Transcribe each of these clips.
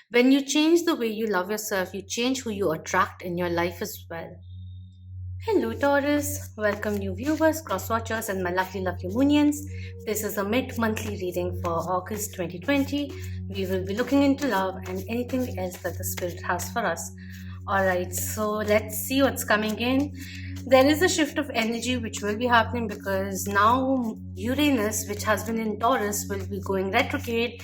When you change the way you love yourself, you change who you attract in your life as well. Hello, Taurus. Welcome, new viewers, cross watchers, and my lovely, lovely Moonians. This is a mid monthly reading for August 2020. We will be looking into love and anything else that the Spirit has for us. Alright, so let's see what's coming in. There is a shift of energy which will be happening because now Uranus, which has been in Taurus, will be going retrograde.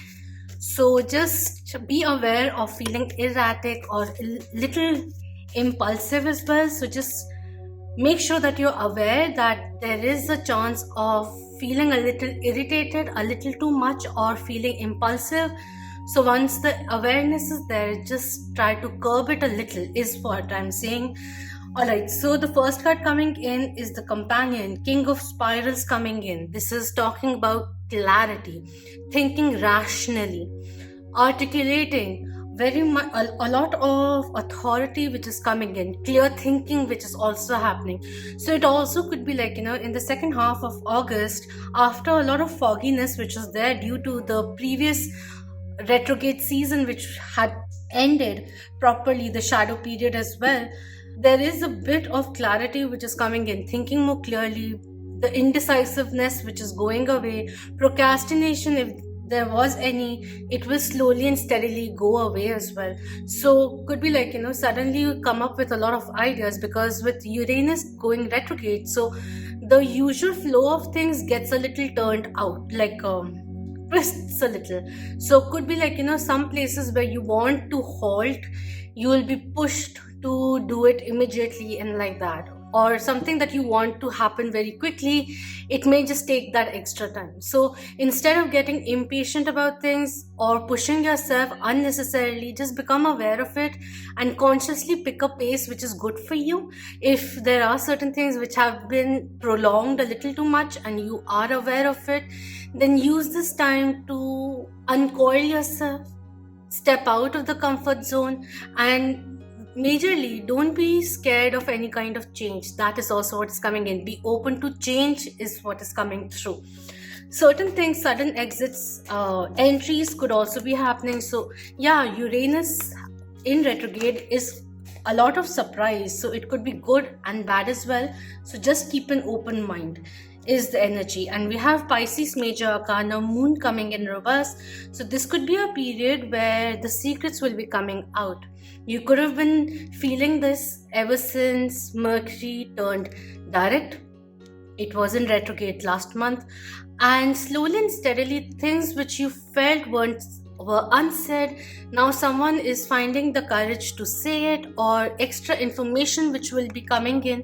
So just be aware of feeling erratic or a little impulsive as well. So just make sure that you're aware that there is a chance of feeling a little irritated, a little too much, or feeling impulsive. So once the awareness is there, just try to curb it a little, is what I'm saying. Alright, so the first card coming in is the Companion, King of Spirals coming in. This is talking about clarity, thinking rationally, articulating very much a lot of authority which is coming in, clear thinking which is also happening. So it also could be like, in the second half of August, after a lot of fogginess which was there due to the previous retrograde season which had ended properly, the shadow period as well, there is a bit of clarity which is coming in, thinking more clearly, the indecisiveness which is going away, procrastination, if there was any, it will slowly and steadily go away as well. So could be like, suddenly you come up with a lot of ideas because with Uranus going retrograde, so the usual flow of things gets a little turned out, like twists a little. So could be like, some places where you want to halt, you will be pushed to do it immediately and like that, or something that you want to happen very quickly, it may just take that extra time. So instead of getting impatient about things or pushing yourself unnecessarily, just become aware of it and consciously pick a pace which is good for you. If there are certain things which have been prolonged a little too much and you are aware of it, then use this time to uncoil yourself, step out of the comfort zone, and majorly don't be scared of any kind of change. That is also what is coming in. Be open to change is what is coming through. Certain things, sudden exits, entries could also be happening. So yeah, Uranus in retrograde is a lot of surprise, so it could be good and bad as well. So just keep an open mind is the energy. And we have Pisces major arcana, Moon coming in reverse. So this could be a period where the secrets will be coming out. You could have been feeling this ever since Mercury turned direct. It was in retrograde last month, and slowly and steadily things which you felt were unsaid, now someone is finding the courage to say it, or extra information which will be coming in.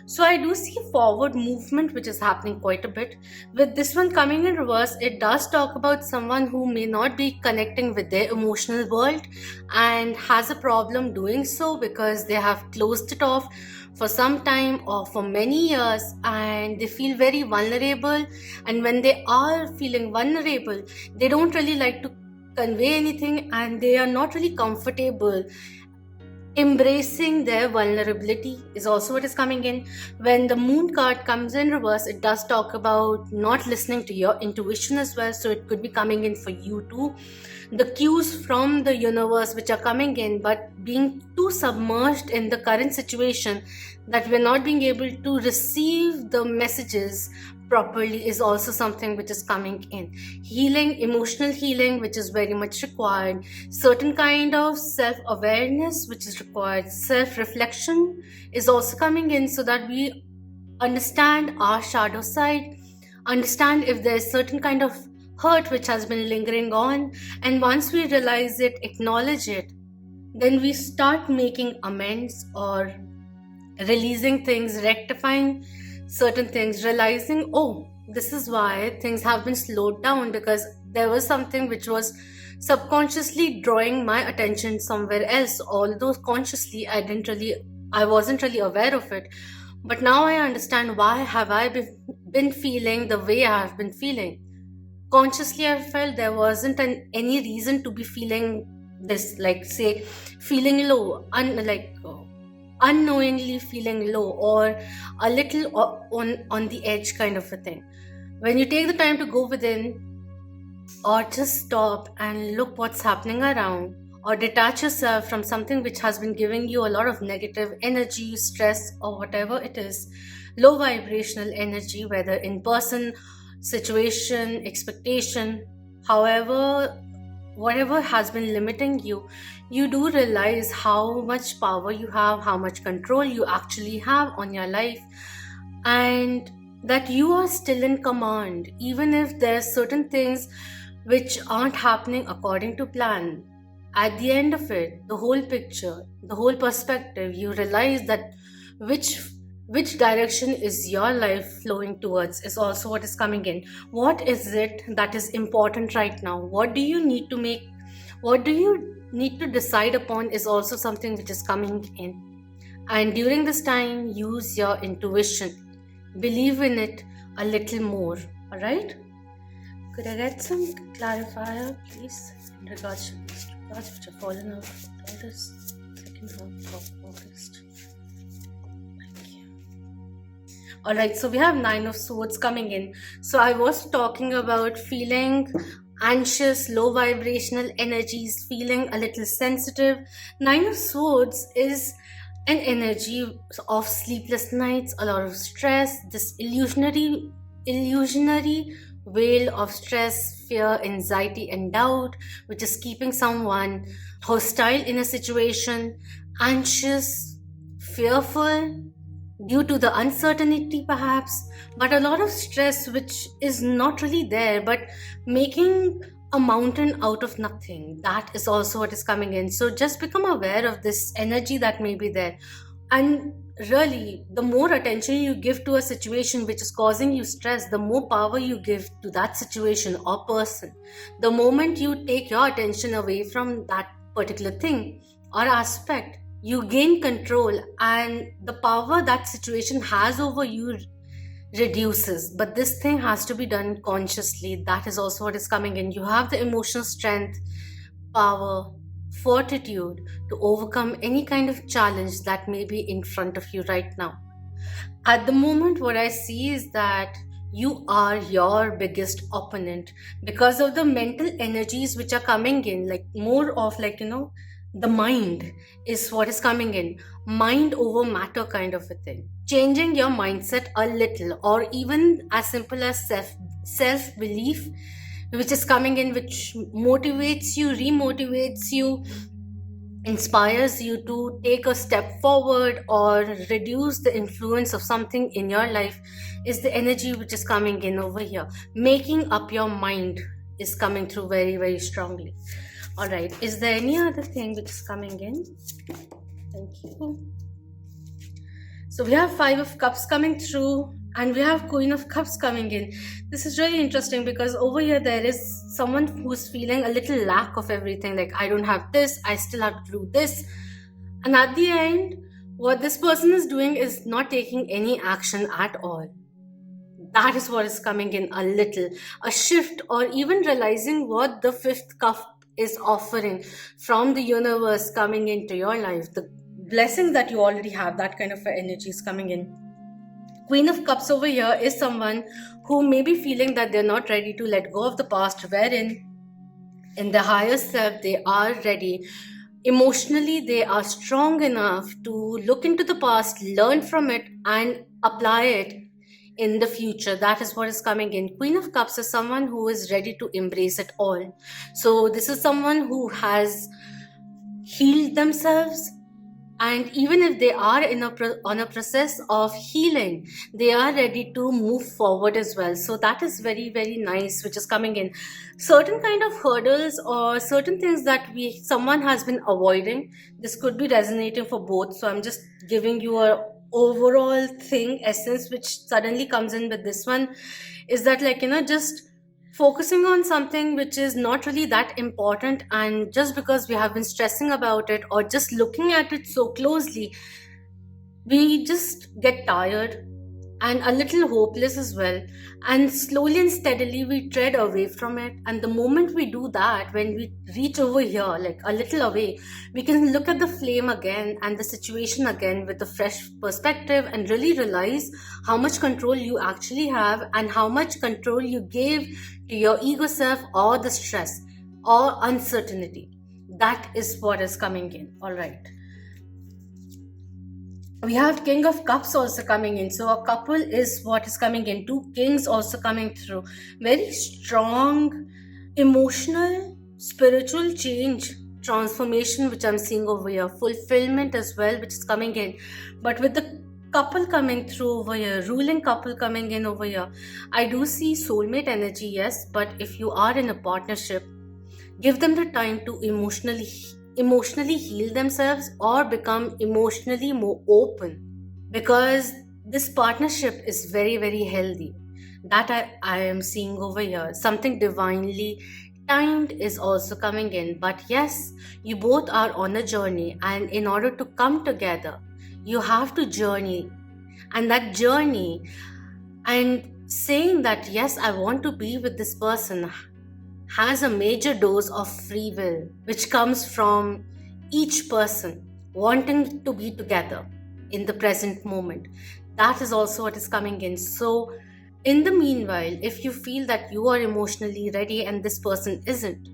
So I do see forward movement which is happening quite a bit. With this one coming in reverse, it does talk about someone who may not be connecting with their emotional world and has a problem doing so because they have closed it off for some time or for many years, and they feel very vulnerable. And when they are feeling vulnerable, they don't really like to convey anything, and they are not really comfortable embracing their vulnerability is also what is coming in. When the Moon card comes in reverse, it does talk about not listening to your intuition as well. So it could be coming in for you too. The cues from the universe which are coming in, but being too submerged in the current situation that we're not being able to receive the messages properly is also something which is coming in. Healing, emotional healing, which is very much required. Certain kind of self-awareness which is required. Self-reflection is also coming in, so that we understand our shadow side, understand if there's certain kind of hurt which has been lingering on, and once we realize it, acknowledge it, then we start making amends or releasing things, rectifying certain things, realizing, oh, this is why things have been slowed down, because there was something which was subconsciously drawing my attention somewhere else, although consciously I wasn't really aware of it. But now I understand why have I been feeling the way I have been feeling. Consciously I felt there wasn't any reason to be feeling this, like say feeling low, unknowingly feeling low, or a little on the edge kind of a thing. When you take the time to go within, or just stop and look what's happening around, or detach yourself from something which has been giving you a lot of negative energy, stress, or whatever it is, low vibrational energy, whether in person, situation, expectation, however, whatever has been limiting you, you do realize how much power you have, how much control you actually have on your life, and that you are still in command, even if there's certain things which aren't happening according to plan. At the end of it, the whole picture, the whole perspective, you realize that which which direction is your life flowing towards is also what is coming in. What is it that is important right now? What do you need to make? What do you need to decide upon is also something which is coming in. And during this time, use your intuition. Believe in it a little more. All right? Could I get some clarifier, please, in regards to these two cards which have fallen out of all this second half of August? Thank you. All right, so we have Nine of Swords coming in. So I was talking about feeling anxious, low vibrational energies, feeling a little sensitive. Nine of Swords is an energy of sleepless nights, a lot of stress, this illusionary veil of stress, fear, anxiety, and doubt, which is keeping someone hostile in a situation, anxious, fearful due to the uncertainty perhaps, but a lot of stress which is not really there, but making a mountain out of nothing. That is also what is coming in. So just become aware of this energy that may be there. And really, the more attention you give to a situation which is causing you stress, the more power you give to that situation or person. The moment you take your attention away from that particular thing or aspect, you gain control, and the power that situation has over you reduces. But this thing has to be done consciously. That is also what is coming in. You have the emotional strength, power, fortitude to overcome any kind of challenge that may be in front of you right now. At the moment, what I see is that you are your biggest opponent because of the mental energies which are coming in, like more of the mind is what is coming in. Mind over matter kind of a thing. Changing your mindset a little, or even as simple as self-belief, which is coming in, which motivates you, remotivates you, inspires you to take a step forward or reduce the influence of something in your life, is the energy which is coming in over here. Making up your mind is coming through very, very strongly. All right, is there any other thing which is coming in? Thank you. So we have Five of Cups coming through, and we have Queen of Cups coming in. This is really interesting because over here there is someone who's feeling a little lack of everything. Like, I don't have this, I still have to do this. And at the end, what this person is doing is not taking any action at all. That is what is coming in, a little. A shift, or even realizing what the fifth cup is offering from the universe coming into your life. The blessings that you already have, that kind of energy is coming in. Queen of Cups over here is someone who may be feeling that they're not ready to let go of the past, wherein in the higher self they are ready. Emotionally, they are strong enough to look into the past, learn from it, and apply it in the future. That is what is coming in. Queen of Cups is someone who is ready to embrace it all. So this is someone who has healed themselves, and even if they are on a process of healing, they are ready to move forward as well. So that is very, very nice, which is coming in. Certain kind of hurdles or certain things that someone has been avoiding, this could be resonating for both. So I'm just giving you a overall thing, essence, which suddenly comes in with this one, is that just focusing on something which is not really that important, and just because we have been stressing about it or just looking at it so closely, we just get tired and a little hopeless as well, and slowly and steadily we tread away from it. And the moment we do that, when we reach over here, like a little away, we can look at the flame again and the situation again with a fresh perspective and really realize how much control you actually have and how much control you gave to your ego self or the stress or uncertainty. That is what is coming in. All right. We have King of Cups also coming in. So a couple is what is coming in. Two kings also coming through. Very strong, emotional, spiritual change, transformation, which I'm seeing over here. Fulfillment as well, which is coming in. But with the couple coming through over here, ruling couple coming in over here, I do see soulmate energy, yes. But if you are in a partnership, give them the time to emotionally heal themselves or become emotionally more open, because this partnership is very very healthy. That I am seeing over here. Something divinely timed is also coming in. But yes, you both are on a journey, and in order to come together, you have to journey. And that journey, and saying that yes, I want to be with this person, has a major dose of free will, which comes from each person wanting to be together in the present moment. That is also what is coming in. So, in the meanwhile, if you feel that you are emotionally ready and this person isn't,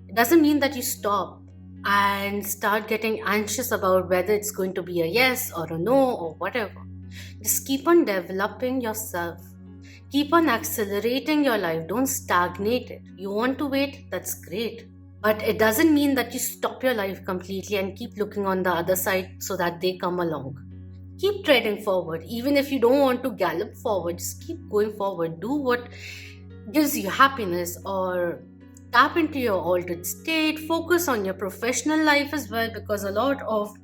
it doesn't mean that you stop and start getting anxious about whether it's going to be a yes or a no or whatever. Just keep on developing yourself. Keep on accelerating your life. Don't stagnate it. You want to wait? That's great. But it doesn't mean that you stop your life completely and keep looking on the other side so that they come along. Keep treading forward. Even if you don't want to gallop forward, just keep going forward. Do what gives you happiness, or tap into your altered state. Focus on your professional life as well, because a lot of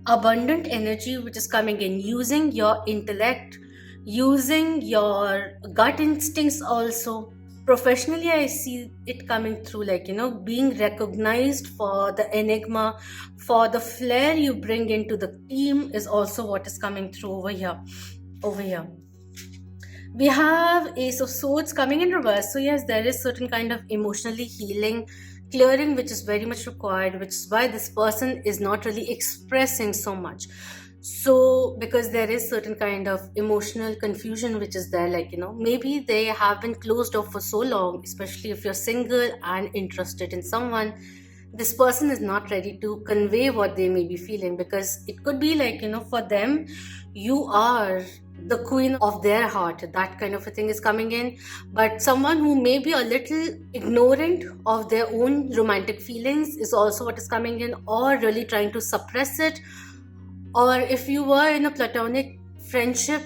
abundant energy which is coming in, using your intellect, using your gut instincts also. Professionally, I see it coming through, like, being recognized for the enigma, for the flair you bring into the team is also what is coming through over here. Over here, we have Ace of Swords coming in reverse. So yes, there is certain kind of emotionally healing, clearing, which is very much required, which is why this person is not really expressing so much. So because there is certain kind of emotional confusion which is there, like, maybe they have been closed off for so long, especially if you're single and interested in someone. This person is not ready to convey what they may be feeling, because it could be like, for them, you are the queen of their heart. That kind of a thing is coming in. But someone who may be a little ignorant of their own romantic feelings is also what is coming in, or really trying to suppress it. Or if you were in a platonic friendship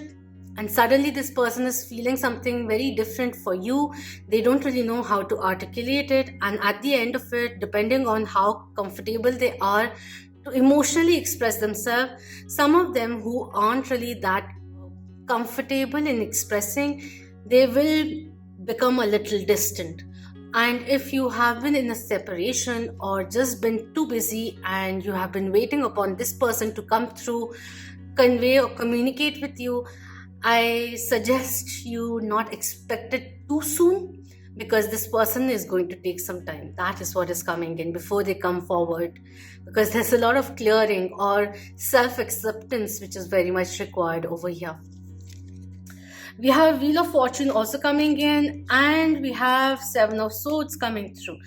and suddenly this person is feeling something very different for you, they don't really know how to articulate it. And at the end of it, depending on how comfortable they are to emotionally express themselves, some of them who aren't really that comfortable in expressing, they will become a little distant. And if you have been in a separation or just been too busy and you have been waiting upon this person to come through, convey or communicate with you, I suggest you not expect it too soon, because this person is going to take some time. That is what is coming in before they come forward, because there's a lot of clearing or self-acceptance which is very much required over here. We have Wheel of Fortune also coming in, and we have Seven of Swords coming through.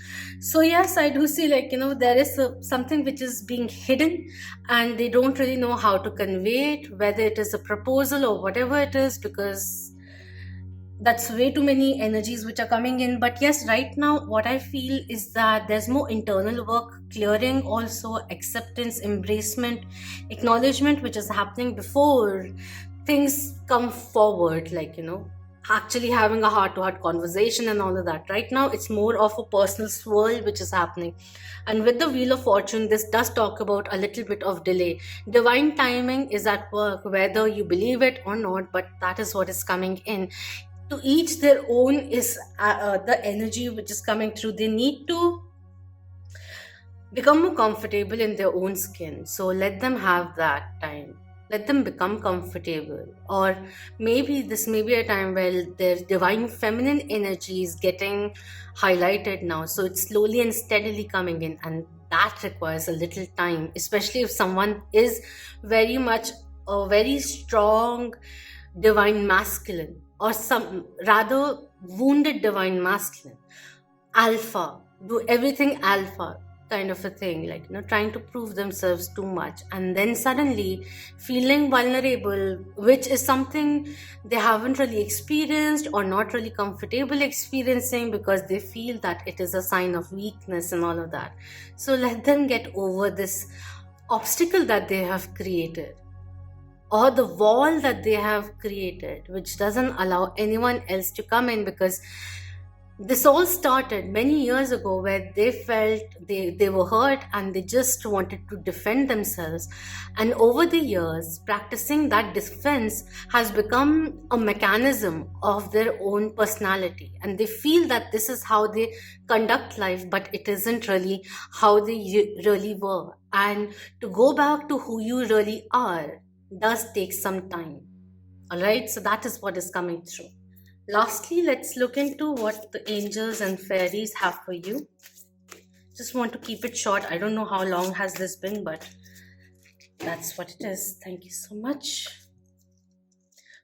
So yes, I do see, like, there is something which is being hidden and they don't really know how to convey it, whether it is a proposal or whatever it is, because that's way too many energies which are coming in. But yes, right now what I feel is that there's more internal work, clearing, also acceptance, embracement, acknowledgement, which is happening before things come forward, like, actually having a heart-to-heart conversation and all of that. Right now it's more of a personal swirl which is happening. And with the Wheel of Fortune, this does talk about a little bit of delay. Divine timing is at work, whether you believe it or not, but that is what is coming in. To each their own is the energy which is coming through. They need to become more comfortable in their own skin, so let them have that time. Let them become comfortable. Or maybe this may be a time where their divine feminine energy is getting highlighted now, so it's slowly and steadily coming in, and that requires a little time, especially if someone is very much a very strong divine masculine, or some rather wounded divine masculine, alpha, do everything alpha kind of a thing, like trying to prove themselves too much, and then suddenly feeling vulnerable, which is something they haven't really experienced or not really comfortable experiencing, because they feel that it is a sign of weakness and all of that. So let them get over this obstacle that they have created, or the wall that they have created, which doesn't allow anyone else to come in. Because this all started many years ago, where they felt they were hurt and they just wanted to defend themselves. And over the years, practicing that defense has become a mechanism of their own personality. And they feel that this is how they conduct life, but it isn't really how they really were. And to go back to who you really are does take some time. All right, so that is what is coming through. Lastly, let's look into what the angels and fairies have for you. Just want to keep it short. I don't know how long has this been, but that's what it is. Thank you so much.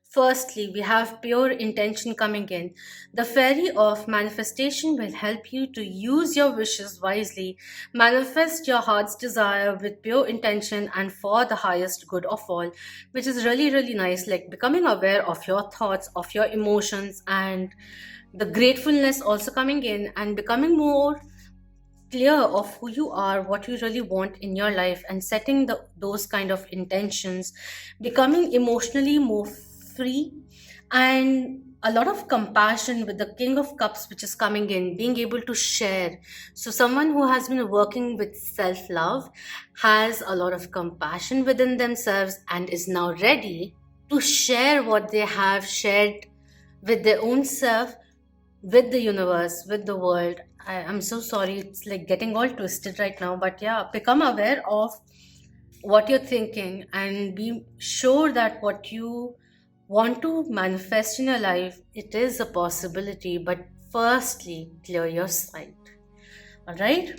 Firstly, we have pure intention coming in. The fairy of manifestation will help you to use your wishes wisely, manifest your heart's desire with pure intention and for the highest good of all, which is really, really nice. Like becoming aware of your thoughts, of your emotions, and the gratefulness also coming in, and becoming more clear of who you are, what you really want in your life, and setting those kind of intentions, becoming emotionally more free, and a lot of compassion with the King of Cups, which is coming in, being able to share. So someone who has been working with self-love has a lot of compassion within themselves and is now ready to share what they have shared with their own self, with the universe, with the world. I'm so sorry, it's like getting all twisted right now, but yeah, become aware of what you're thinking and be sure that what you want to manifest in your life, it is a possibility. But firstly, clear your sight. All right.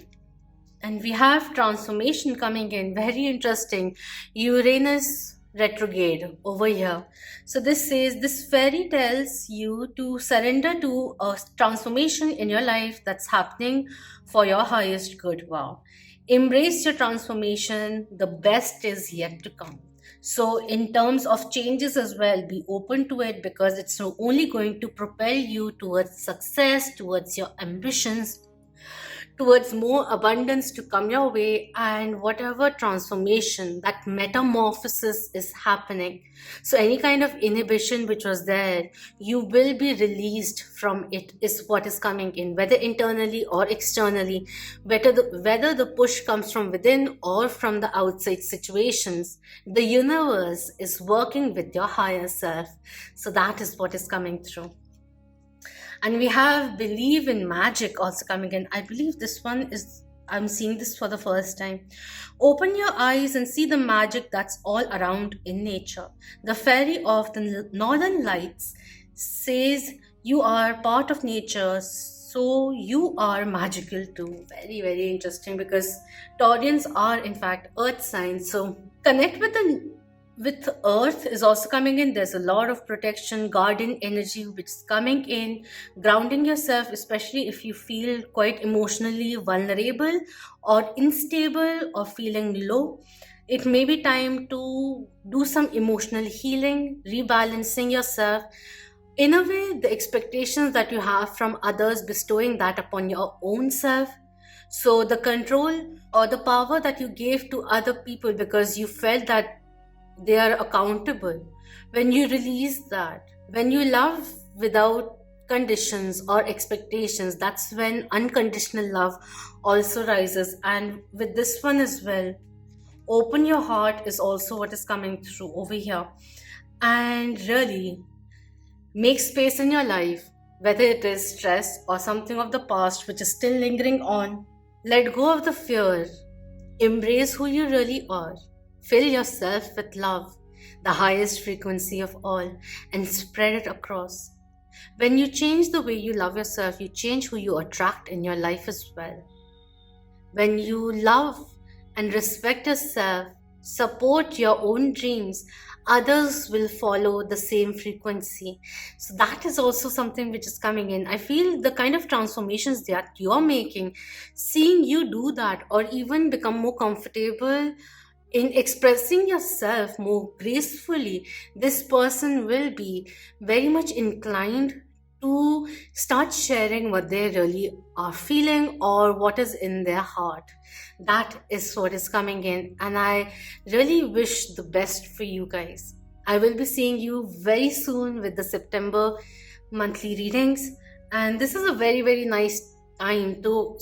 And we have transformation coming in, very interesting. Uranus retrograde over here. So this says, this fairy tells you to surrender to a transformation in your life that's happening for your highest good. Wow. Embrace your transformation. The best is yet to come. So in terms of changes as well, be open to it, because it's only going to propel you towards success, towards your ambitions, towards more abundance to come your way, and whatever transformation, that metamorphosis is happening. So any kind of inhibition which was there, you will be released from it, is what is coming in, whether internally or externally, whether the push comes from within or from the outside situations. The universe is working with your higher self. So that is what is coming through. And we have believe in magic also coming in. I believe this one is, I'm seeing this for the first time. Open your eyes and see the magic that's all around in nature. The fairy of the northern lights says you are part of nature, so you are magical too. Very, very interesting, because Taurians are in fact earth signs. So connect with earth is also coming in. There's a lot of protection, guardian energy which is coming in, grounding yourself, especially if you feel quite emotionally vulnerable or unstable or feeling low. It may be time to do some emotional healing, rebalancing yourself. In a way, the expectations that you have from others, bestowing that upon your own self. So the control or the power that you gave to other people because you felt that they are accountable, when you release that, when you love without conditions or expectations, that's when unconditional love also rises. And with this one as well, open your heart is also what is coming through over here. And really make space in your life, whether it is stress or something of the past which is still lingering on. Let go of the fear, embrace who you really are. Fill yourself with love, the highest frequency of all, and spread it across. When you change the way you love yourself, you change who you attract in your life as well. When you love and respect yourself, support your own dreams, others will follow the same frequency. So that is also something which is coming in. I feel the kind of transformations that you're making, seeing you do that or even become more comfortable in expressing yourself more gracefully, this person will be very much inclined to start sharing what they really are feeling or what is in their heart. That is what is coming in, and I really wish the best for you guys. I will be seeing you very soon with the September monthly readings, and this is a very, very nice time to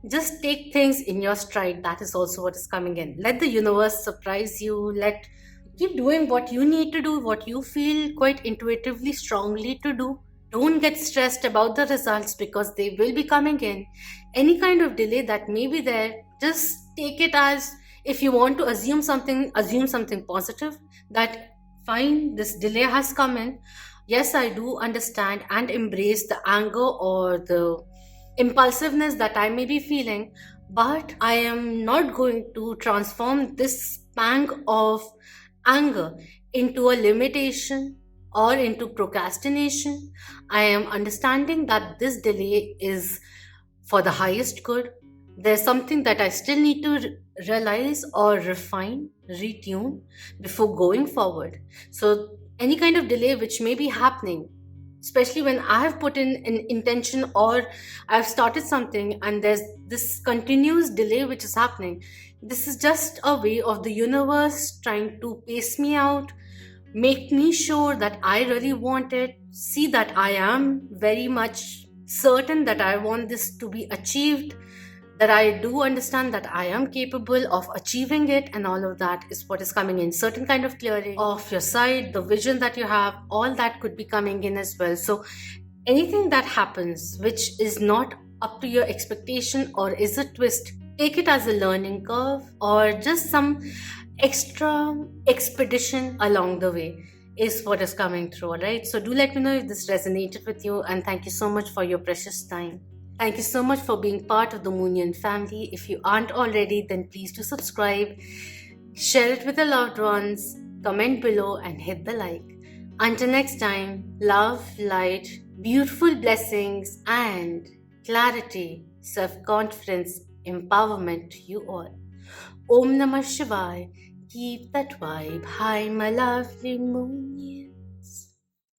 just take things in your stride. That is also what is coming in. Let the universe surprise you. Let keep doing what you need to do, what you feel quite intuitively strongly to do. Don't get stressed about the results because they will be coming in. Any kind of delay that may be there, just take it as, if you want to assume something positive, that fine, this delay has come in. Yes, I do understand and embrace the anger or the impulsiveness that I may be feeling, but I am not going to transform this pang of anger into a limitation or into procrastination. I am understanding that this delay is for the highest good. There's something that I still need to realize or refine, retune before going forward. So, any kind of delay which may be happening, especially when I have put in an intention or I've started something and there's this continuous delay which is happening, this is just a way of the universe trying to pace me out, make me sure that I really want it, see that I am very much certain that I want this to be achieved, that I do understand that I am capable of achieving it, and all of that is what is coming in. Certain kind of clearing of your side, the vision that you have, all that could be coming in as well. So anything that happens which is not up to your expectation or is a twist, take it as a learning curve or just some extra expedition along the way is what is coming through, right? So do let me know if this resonated with you, and thank you so much for your precious time. Thank you so much for being part of the Moonian family. If you aren't already, then please do subscribe, share it with your loved ones, comment below and hit the like. Until next time, love, light, beautiful blessings and clarity, self-confidence, empowerment to you all. Om Namah Shivaya. Keep that vibe high, my lovely Moonian.